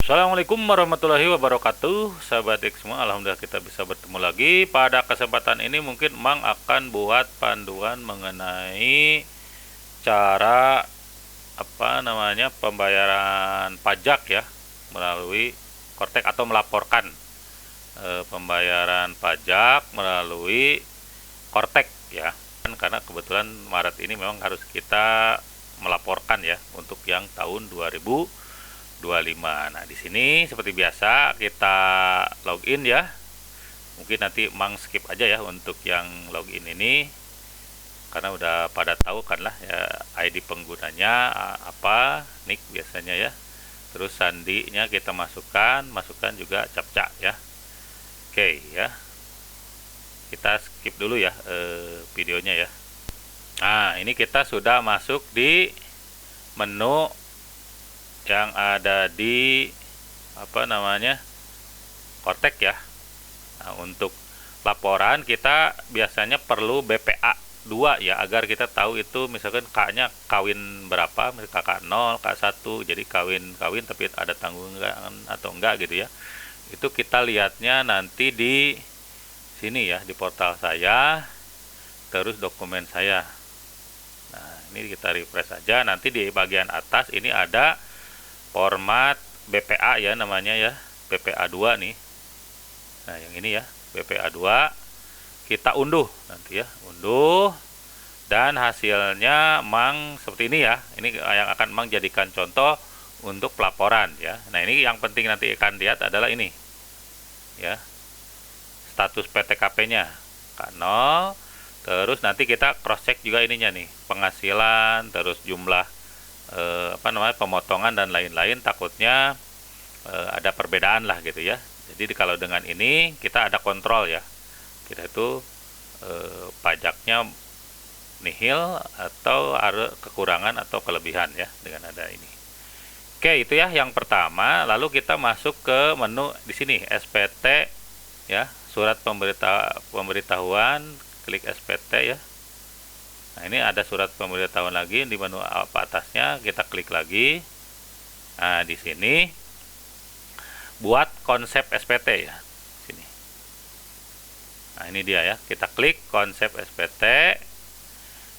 Assalamualaikum warahmatullahi wabarakatuh, sahabat Dik semua. Alhamdulillah kita bisa bertemu lagi. Pada kesempatan ini mungkin Mang akan buat panduan mengenai cara pembayaran pajak ya melalui Kortek atau melaporkan pembayaran pajak melalui Kortek ya. Karena kebetulan Maret ini memang harus kita melaporkan ya untuk yang tahun 2025. Nah, di sini seperti biasa kita login ya. Mungkin nanti Mang skip aja ya untuk yang login ini karena udah pada tahu kan lah ya, ID penggunanya apa, nick biasanya ya. Terus sandinya kita masukkan juga captcha ya. Oke ya. Kita skip dulu ya videonya ya. Nah, ini kita sudah masuk di menu yang ada di Kortek ya. Nah, untuk laporan kita biasanya perlu BPA 2 ya, agar kita tahu itu misalkan K-nya kawin berapa, misalkan KK0, K1, jadi kawin tapi ada tanggungan atau enggak gitu ya. Itu kita lihatnya nanti di sini ya, di portal saya, terus dokumen saya. Nah, ini kita refresh saja, nanti di bagian atas ini ada format BPA ya namanya ya, BPA 2 nih. Nah, yang ini ya, BPA 2 kita unduh nanti ya, unduh, dan hasilnya Mang seperti ini ya. Ini yang akan Mang jadikan contoh untuk pelaporan ya. Nah, ini yang penting nanti akan lihat adalah ini ya, status PTKP-nya K0. Terus nanti kita cross check juga ininya nih, penghasilan, terus jumlah pemotongan dan lain-lain, takutnya ada perbedaan lah gitu ya. Jadi kalau dengan ini kita ada kontrol ya, kita itu pajaknya nihil atau ada kekurangan atau kelebihan ya dengan ada ini. Oke, itu ya yang pertama. Lalu kita masuk ke menu di sini SPT ya, surat pemberitahuan, klik SPT ya. Nah, ini ada surat pemberitahuan lagi di menu atasnya, kita klik lagi. Nah, di sini buat konsep SPT ya. Sini. Nah, ini dia ya. Kita klik konsep SPT.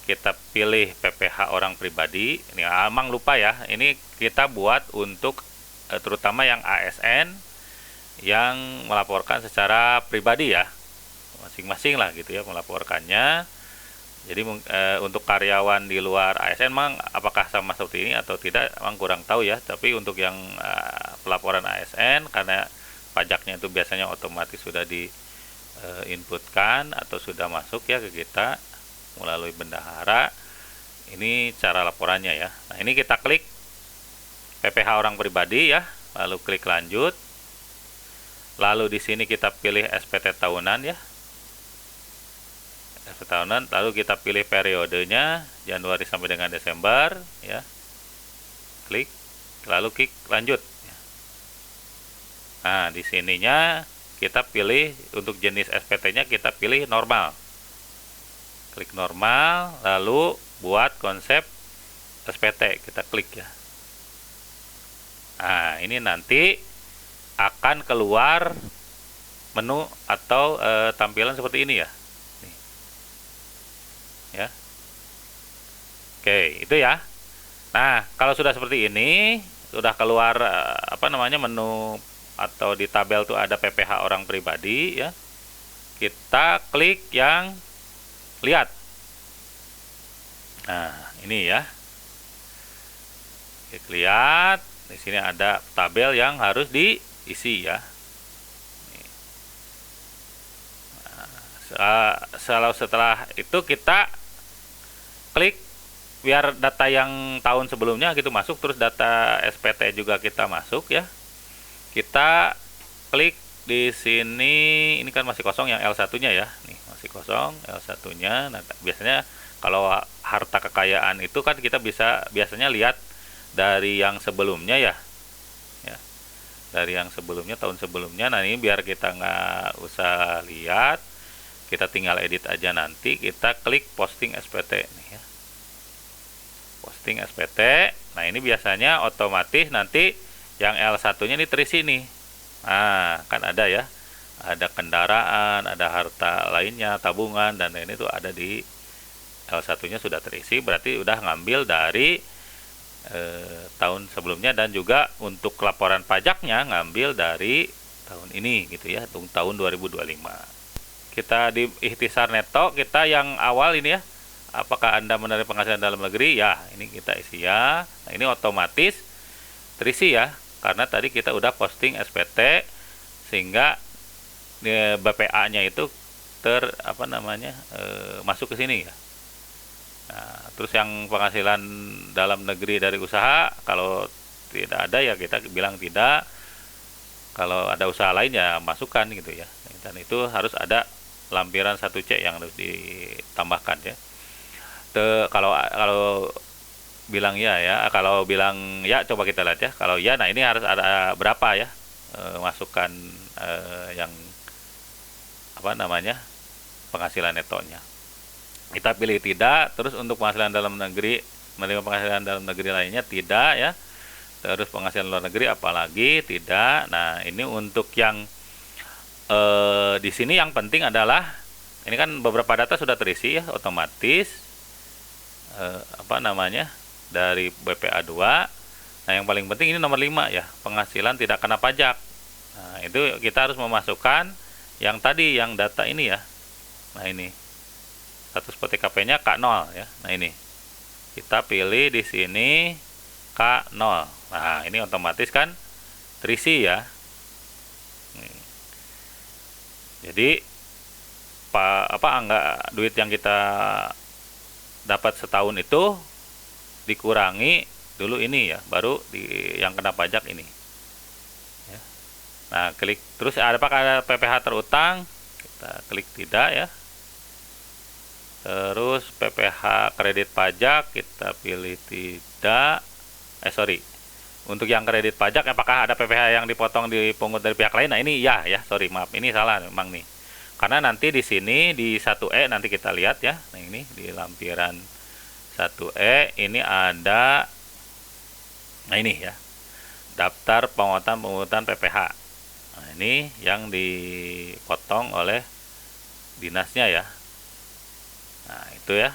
Kita pilih PPh orang pribadi. Ini Amang lupa ya. Ini kita buat untuk terutama yang ASN yang melaporkan secara pribadi ya. Masing-masing lah gitu ya melaporkannya. Jadi untuk karyawan di luar ASN Mang apakah sama seperti ini atau tidak, Mang kurang tahu ya. Tapi untuk yang pelaporan ASN, karena pajaknya itu biasanya otomatis sudah diinputkan atau sudah masuk ya ke kita melalui bendahara. Ini cara laporannya ya. Nah, ini kita klik PPh orang pribadi ya, lalu klik lanjut. Lalu di sini kita pilih SPT tahunan ya. Tahunan, lalu kita pilih periodenya Januari sampai dengan Desember ya, klik, lalu klik lanjut. Nah, di sininya kita pilih untuk jenis SPT-nya, kita pilih normal, klik normal, lalu buat konsep SPT kita klik ya. Nah, ini nanti akan keluar menu atau tampilan seperti ini ya. Ya. Oke, itu ya. Nah, kalau sudah seperti ini, sudah keluar menu atau di tabel tuh ada PPh orang pribadi ya. Kita klik yang lihat. Nah, ini ya. Klik lihat. Di sini ada tabel yang harus diisi ya. Setelah itu kita klik biar data yang tahun sebelumnya gitu masuk, terus data SPT juga kita masuk ya. Kita klik di sini, ini kan masih kosong yang L1-nya ya. Nih, masih kosong L1-nya. Nah, biasanya kalau harta kekayaan itu kan kita biasanya lihat dari yang sebelumnya ya. Ya. Dari yang sebelumnya, tahun sebelumnya. Nah, ini biar kita nggak usah lihat, kita tinggal edit aja, nanti kita klik posting SPT nih ya. Posting SPT. Nah, ini biasanya otomatis nanti Yang L1-nya ini terisi nih. Nah, kan ada ya. Ada kendaraan, ada harta lainnya, tabungan, dan ini tuh ada di L1-nya sudah terisi, berarti udah ngambil dari tahun sebelumnya, dan juga untuk laporan pajaknya ngambil dari tahun ini gitu ya, tahun 2025. Kita di ikhtisar neto, kita yang awal ini ya, apakah Anda menerima penghasilan dalam negeri? Ya, ini kita isi ya. Nah, ini otomatis terisi ya, karena tadi kita udah posting SPT, sehingga BPA-nya itu masuk ke sini ya. Nah, terus yang penghasilan dalam negeri dari usaha, kalau tidak ada ya kita bilang tidak. Kalau ada usaha lain ya masukkan gitu ya. Dan itu harus ada lampiran 1C yang harus ditambahkan ya. Kalau bilang ya, kalau bilang ya coba kita lihat ya. Kalau ya, nah ini harus ada berapa ya masukkan yang penghasilan netonya. Kita pilih tidak. Terus untuk penghasilan dalam negeri, menerima penghasilan dalam negeri lainnya tidak ya. Terus penghasilan luar negeri apalagi tidak. Nah, ini untuk yang di sini yang penting adalah ini kan beberapa data sudah terisi ya otomatis dari BPA 2. Nah, yang paling penting ini nomor 5 ya, penghasilan tidak kena pajak. Nah, itu kita harus memasukkan yang tadi, yang data ini ya. Nah, ini status PTKP-nya K0 ya. Nah, ini kita pilih di sini K0. Nah, ini otomatis kan terisi ya. Jadi enggak duit yang kita dapat setahun itu dikurangi dulu ini ya, baru yang kena pajak ini ya. Nah, klik terus apakah ada PPh terutang, kita klik tidak ya. Terus PPh kredit pajak kita pilih tidak. Untuk yang kredit pajak apakah ada PPh yang dipotong dipungut dari pihak lain? Nah, ini ya, maaf, ini salah memang nih. Karena nanti di sini di 1E nanti kita lihat ya. Nah, ini di lampiran 1E ini ada, nah ini ya, daftar pengutan PPh. Nah, ini yang dipotong oleh dinasnya ya. Nah, itu ya.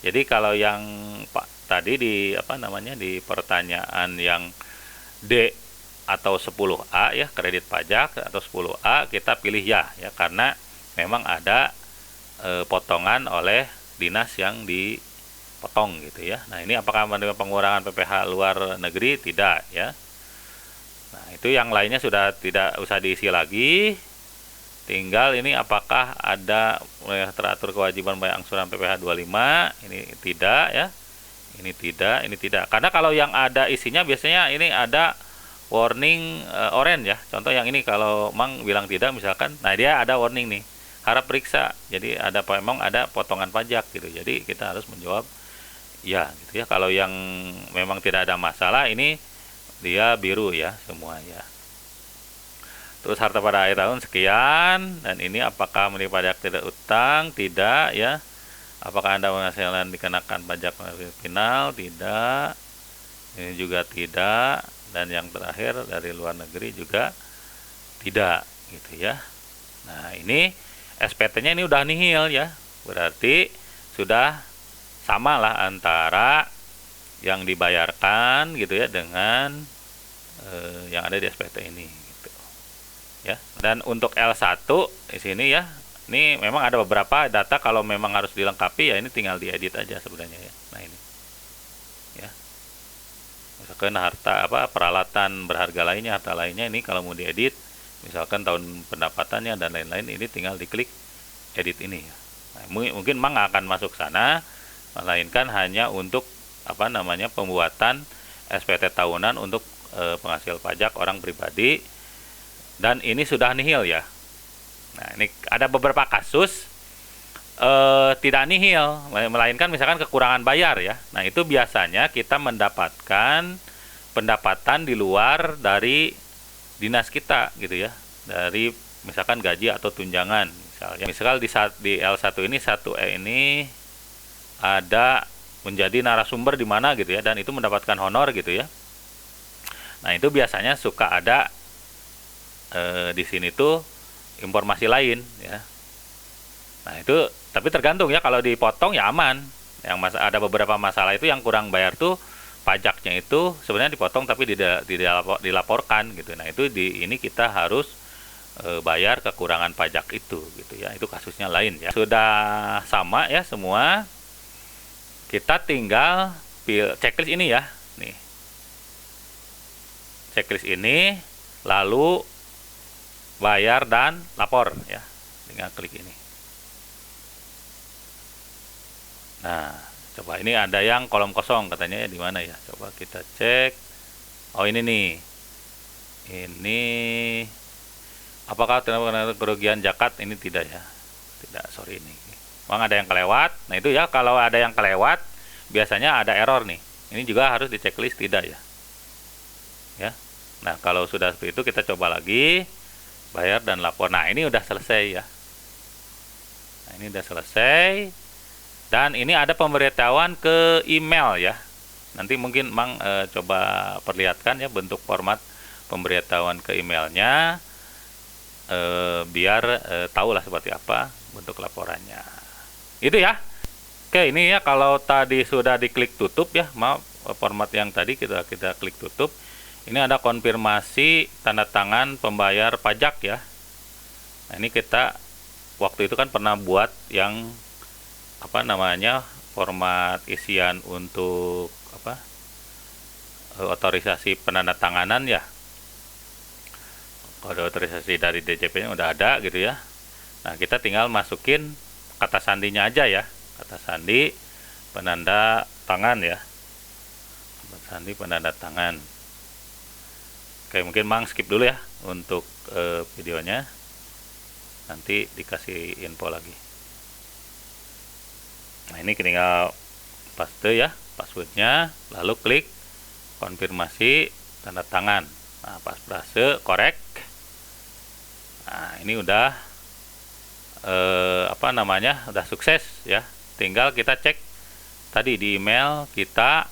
Jadi kalau yang tadi di di pertanyaan yang D atau 10A ya, kredit pajak atau 10A, kita pilih ya karena memang ada potongan oleh dinas yang dipotong gitu ya. Nah, ini apakah menerima pengurangan PPh luar negeri? Tidak ya. Nah, itu yang lainnya sudah tidak usah diisi lagi. Tinggal ini apakah ada teratur kewajiban bayar angsuran PPh 25, ini tidak ya. Ini tidak. Karena kalau yang ada isinya biasanya ini ada warning orange ya. Contoh yang ini kalau Mang bilang tidak misalkan, nah dia ada warning nih, harap periksa. Jadi memang ada potongan pajak gitu. Jadi kita harus menjawab ya gitu ya. Kalau yang memang tidak ada masalah, ini dia biru ya semua ya. Terus harta pada akhir tahun sekian, dan ini apakah menerima pajak tidak utang? Tidak ya. Apakah Anda penghasilan dikenakan pajak final? Tidak. Ini juga tidak. Dan yang terakhir dari luar negeri juga tidak gitu ya. Nah, ini SPT-nya ini udah nihil ya. Berarti sudah sama lah antara yang dibayarkan gitu ya dengan yang ada di SPT ini. Ya. Dan untuk L1 di sini ya, ini memang ada beberapa data kalau memang harus dilengkapi ya, ini tinggal diedit aja sebenarnya ya. Nah, ini ya, misalkan peralatan berharga lainnya, harta lainnya, ini kalau mau diedit misalkan tahun pendapatannya dan lain-lain, ini tinggal diklik edit ini ya. Nah, mungkin Mang akan masuk sana, melainkan hanya untuk pembuatan SPT tahunan untuk penghasil pajak orang pribadi. Dan ini sudah nihil ya. Nah, ini ada beberapa kasus tidak nihil, melainkan misalkan kekurangan bayar ya. Nah, itu biasanya kita mendapatkan pendapatan di luar dari dinas kita gitu ya. Dari misalkan gaji atau tunjangan misalnya. Misal di L1 ini 1E ini ada menjadi narasumber di mana gitu ya, dan itu mendapatkan honor gitu ya. Nah, itu biasanya suka ada di sini tuh informasi lain ya. Nah, itu tapi tergantung ya, kalau dipotong ya aman. Yang ada beberapa masalah itu yang kurang bayar tuh pajaknya itu sebenarnya dipotong tapi tidak dilaporkan gitu. Nah, itu ini kita harus bayar kekurangan pajak itu gitu ya. Itu kasusnya lain ya. Sudah sama ya semua. Kita tinggal checklist ini ya. Nih. Checklist ini lalu bayar dan lapor ya. Tinggal klik ini. Nah, coba ini ada yang kolom kosong katanya ya, di mana ya? Coba kita cek. Oh, ini nih. Ini apakah terkena kerugian zakat? Ini tidak ya. Tidak, sorry ini. Memang ada yang kelewat. Nah, itu ya, kalau ada yang kelewat biasanya ada error nih. Ini juga harus di checklist tidak ya. Ya. Nah, kalau sudah seperti itu kita coba lagi bayar dan lapor. Nah, ini udah selesai ya. Nah, ini udah selesai. Dan ini ada pemberitahuan ke email ya. Nanti mungkin Mang coba perlihatkan ya bentuk format pemberitahuan ke emailnya, biar tahulah seperti apa bentuk laporannya. Itu ya. Oke, ini ya kalau tadi sudah diklik tutup ya, maaf, format yang tadi kita klik tutup. Ini ada konfirmasi tanda tangan pembayar pajak ya. Nah, ini kita waktu itu kan pernah buat yang format isian untuk otorisasi penandatanganan ya. Kode otorisasi dari DJP-nya udah ada gitu ya. Nah, kita tinggal masukin kata sandinya aja ya. Kata sandi penanda tangan ya. Kata sandi penanda tangan. Oke, mungkin Mang skip dulu ya untuk videonya. Nanti dikasih info lagi. Nah, ini tinggal paste ya passwordnya, lalu klik konfirmasi tanda tangan. Nah, pas frase korek. Nah, ini udah udah sukses ya. Tinggal kita cek tadi di email kita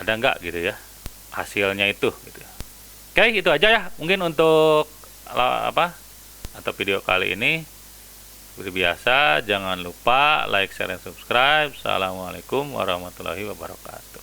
ada nggak gitu ya hasilnya itu gitu. Oke, itu aja ya mungkin untuk atau video kali ini. Seperti biasa, jangan lupa like, share, dan subscribe. Assalamualaikum warahmatullahi wabarakatuh.